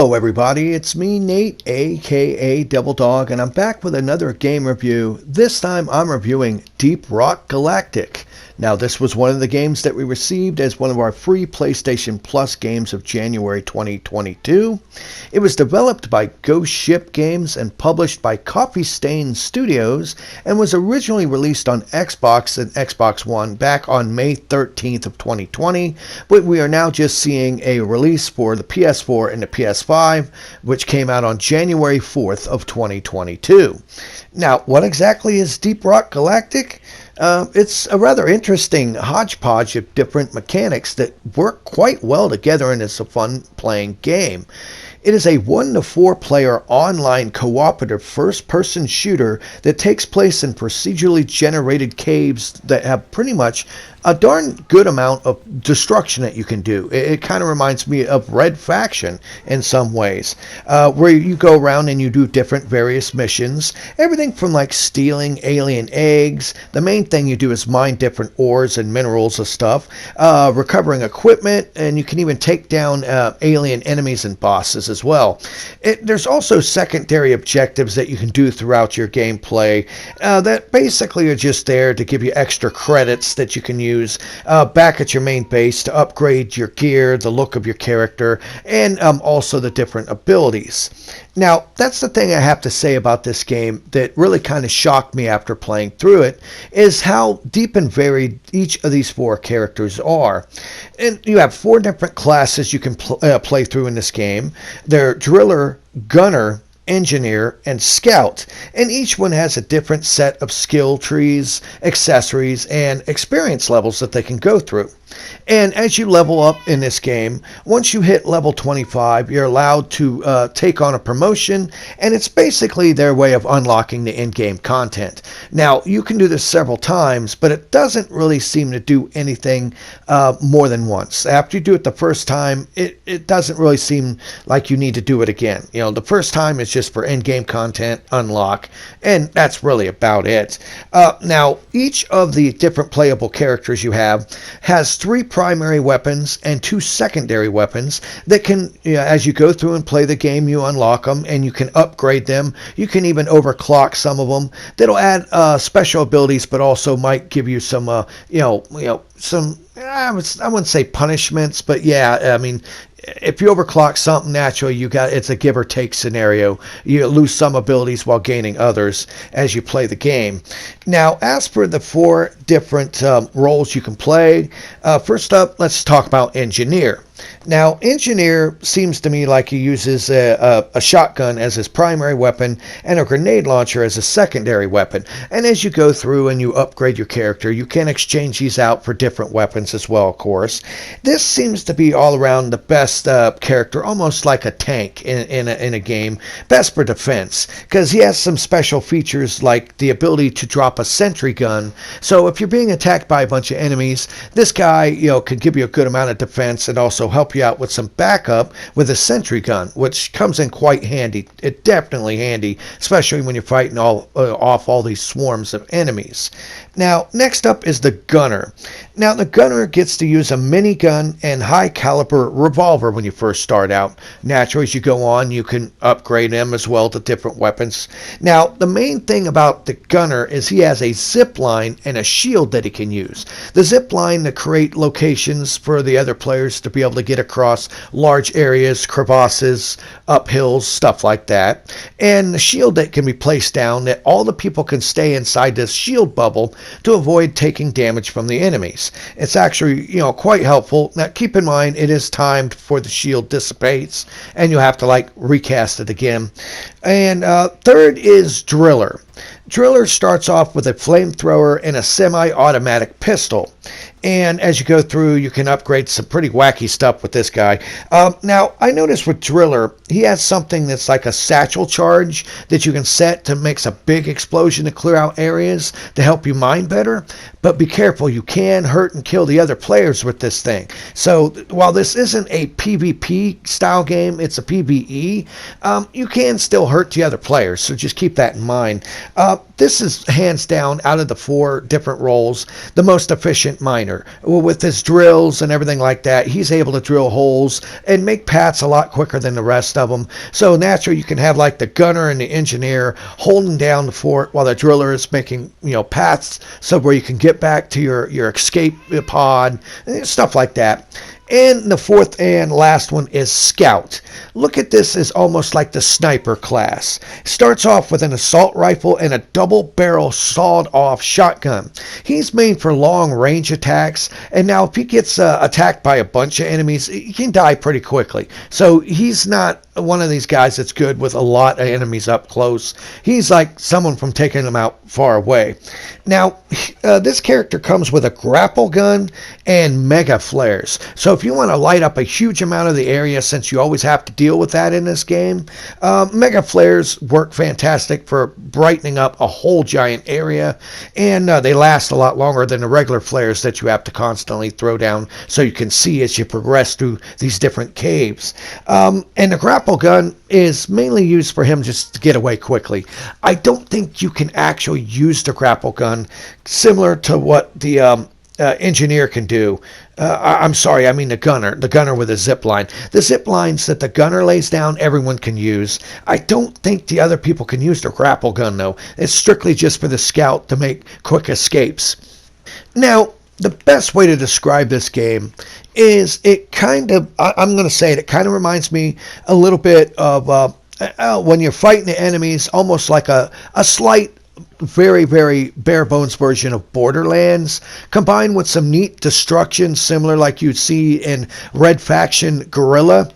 Hello everybody, it's me Nate, aka Devil Dog, and I'm back with another game review. This time I'm reviewing Deep Rock Galactic. Now this was one of the games that we received as one of our free PlayStation Plus games of January 2022. It was developed by Ghost Ship Games and published by Coffee Stain Studios and was originally released on Xbox and Xbox One back on May 13th of 2020, but we are now just seeing a release for the PS4 and the PS5, which came out on January 4th of 2022. Now, what exactly is Deep Rock Galactic? It's a rather interesting hodgepodge of different mechanics that work quite well together, and it's a fun playing game. It is a 1 to 4 player online cooperative first-person shooter that takes place in procedurally generated caves that have pretty much a darn good amount of destruction that you can do. It kind of reminds me of Red Faction in some ways, where you go around and you do different various missions, everything from like stealing alien eggs. The main thing you do is mine different ores and minerals and stuff, recovering equipment, and you can even take down alien enemies and bosses as well. There's also secondary objectives that you can do throughout your gameplay that basically are just there to give you extra credits that you can use back at your main base to upgrade your gear, the look of your character, and also the different abilities. Now, that's the thing I have to say about this game that really kind of shocked me after playing through it, is how deep and varied each of these 4 characters are. And you have 4 different classes you can play through in this game. They're Driller, Gunner, Engineer, and Scout, and each one has a different set of skill trees, accessories, and experience levels that they can go through. And as you level up in this game, once you hit level 25, you're allowed to take on a promotion, and it's basically their way of unlocking the in-game content. Now, you can do this several times, but it doesn't really seem to do anything more than once. After you do it the first time, it doesn't really seem like you need to do it again. You know, the first time is just for in-game content unlock, and that's really about it. Now, each of the different playable characters you have has 3 primary weapons and 2 secondary weapons that can, as you go through and play the game, you unlock them and you can upgrade them. You can even overclock some of them. That'll add special abilities, but also might give you some, some, I wouldn't say punishments, but yeah, I mean, if you overclock something, naturally it's a give or take scenario. You lose some abilities while gaining others as you play the game. Now, as for the 4 different roles you can play, first up, let's talk about Engineer. Now, Engineer seems to me like he uses a shotgun as his primary weapon and a grenade launcher as a secondary weapon. And as you go through and you upgrade your character, you can exchange these out for different weapons as well, of course. This seems to be all around the best character, almost like a tank in a game. Best for defense, because he has some special features like the ability to drop a sentry gun. So if you're being attacked by a bunch of enemies, this guy, can give you a good amount of defense and also help you out with some backup with a sentry gun, which comes in quite handy. It's definitely handy, especially when you're fighting off all these swarms of enemies. Now, next up is the Gunner. Now, the Gunner gets to use a minigun and high caliber revolver when you first start out. Naturally, as you go on, you can upgrade them as well to different weapons. Now, the main thing about the Gunner is he has a zip line and a shield that he can use. The zip line to create locations for the other players to be able to get across large areas, crevasses, uphills, stuff like that. And the shield that can be placed down that all the people can stay inside this shield bubble to avoid taking damage from the enemies. It's actually, quite helpful. Now, keep in mind, it is timed before the shield dissipates, and you have to, recast it again. And third is Driller. Driller starts off with a flamethrower and a semi-automatic pistol. And as you go through, you can upgrade some pretty wacky stuff with this guy. Now, I noticed with Driller, he has something that's like a satchel charge that you can set to makes a big explosion to clear out areas to help you mine better. But be careful, you can hurt and kill the other players with this thing. So while this isn't a PvP style game, it's a PvE, you can still hurt the other players. So just keep that in mind. This is hands down, out of the 4 different roles, the most efficient miner. miner. Well, with his drills and everything like that, he's able to drill holes and make paths a lot quicker than the rest of them. So naturally, you can have like the gunner and the engineer holding down the fort while the driller is making, paths so where you can get back to your escape pod, stuff like that. And the fourth and last one is Scout. Look at this as almost like the sniper class. Starts off with an assault rifle and a double barrel sawed off shotgun. He's made for long range attacks, and now if he gets attacked by a bunch of enemies, he can die pretty quickly. So he's not one of these guys that's good with a lot of enemies up close. He's like someone from taking them out far away. Now, this character comes with a grapple gun and mega flares. So if you want to light up a huge amount of the area, since you always have to deal with that in this game, mega flares work fantastic for brightening up a whole giant area, and they last a lot longer than the regular flares that you have to constantly throw down so you can see as you progress through these different caves. And the grapple gun is mainly used for him just to get away quickly. I don't think you can actually use the grapple gun similar to what the engineer can do. I'm sorry, I mean the gunner with a zip line. The zip lines that the gunner lays down, everyone can use. I don't think the other people can use the grapple gun, though. It's strictly just for the scout to make quick escapes. Now, the best way to describe this game is it kind of reminds me a little bit of when you're fighting the enemies, almost like a slight, very, very bare bones version of Borderlands, combined with some neat destruction similar like you'd see in Red Faction Guerrilla.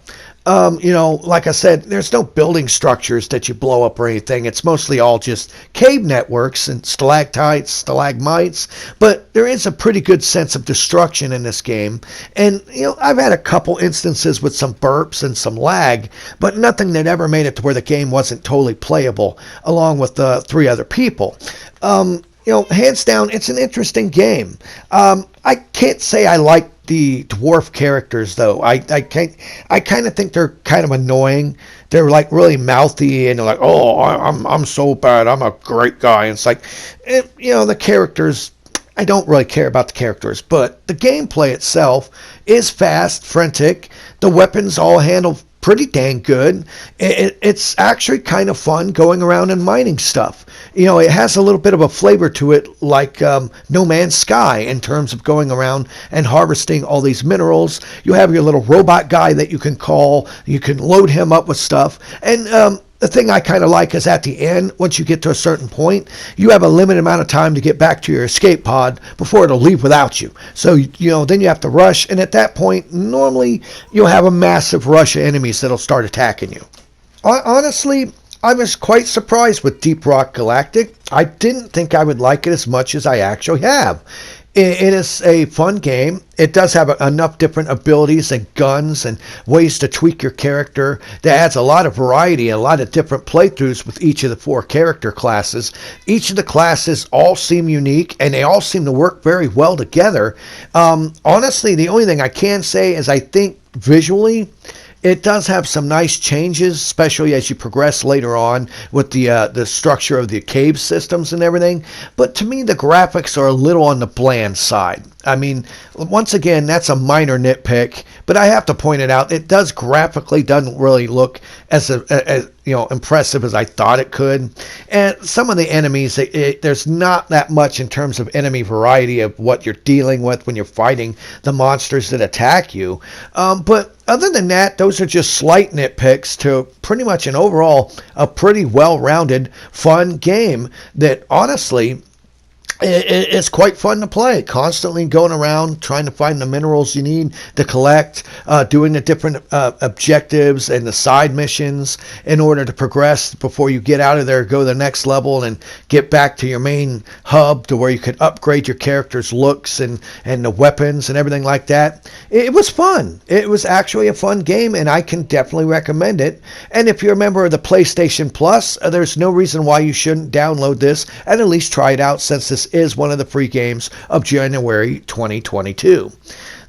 Like I said, there's no building structures that you blow up or anything. It's mostly all just cave networks and stalactites, stalagmites, but there is a pretty good sense of destruction in this game. And, I've had a couple instances with some burps and some lag, but nothing that ever made it to where the game wasn't totally playable, along with the 3 other people. Hands down, it's an interesting game. I can't say I like the dwarf characters, though. I kind of think they're kind of annoying. They're like really mouthy, and they're like, "Oh, I'm so bad. I'm a great guy." And it's like, the characters. I don't really care about the characters, but the gameplay itself is fast, frantic. The weapons all handle pretty dang good. It's actually kind of fun going around and mining stuff. It has a little bit of a flavor to it, like No Man's Sky, in terms of going around and harvesting all these minerals. You have your little robot guy that you can call. You can load him up with stuff. And the thing I kind of like is at the end, once you get to a certain point, you have a limited amount of time to get back to your escape pod before it'll leave without you. So, then you have to rush. And at that point, normally you'll have a massive rush of enemies that'll start attacking you. Honestly, I was quite surprised with Deep Rock Galactic. I didn't think I would like it as much as I actually have. It is a fun game. It does have enough different abilities and guns and ways to tweak your character that adds a lot of variety and a lot of different playthroughs with each of the 4 character classes. Each of the classes all seem unique, and they all seem to work very well together. Honestly, the only thing I can say is I think visually it does have some nice changes, especially as you progress later on with the structure of the cave systems and everything. But to me, the graphics are a little on the bland side. I mean, once again, that's a minor nitpick, but I have to point it out. It does graphically doesn't really look as impressive as I thought it could. And some of the enemies, there's not that much in terms of enemy variety of what you're dealing with when you're fighting the monsters that attack you. But other than that, those are just slight nitpicks to pretty much an overall a pretty well-rounded, fun game that honestly it's quite fun to play, constantly going around trying to find the minerals you need to collect, doing the different objectives and the side missions in order to progress before you get out of there, go to the next level and get back to your main hub to where you can upgrade your character's looks and the weapons and everything like that. It was fun. It was actually a fun game, and I can definitely recommend it. And if you're a member of the PlayStation Plus, there's no reason why you shouldn't download this and at least try it out, since this is one of the free games of January 2022.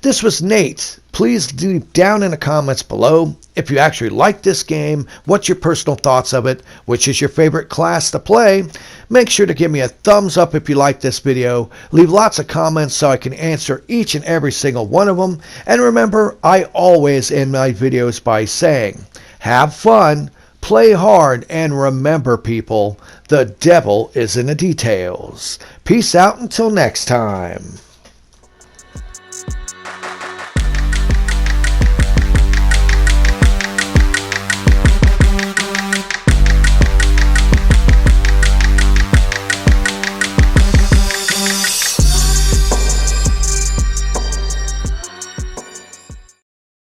This was Nate. Please leave down in the comments below if you actually like this game, what's your personal thoughts of it, which is your favorite class to play. Make sure to give me a thumbs up if you like this video. Leave lots of comments so I can answer each and every single one of them. And remember, I always end my videos by saying, have fun, play hard, and remember people, the devil is in the details. Peace out until next time.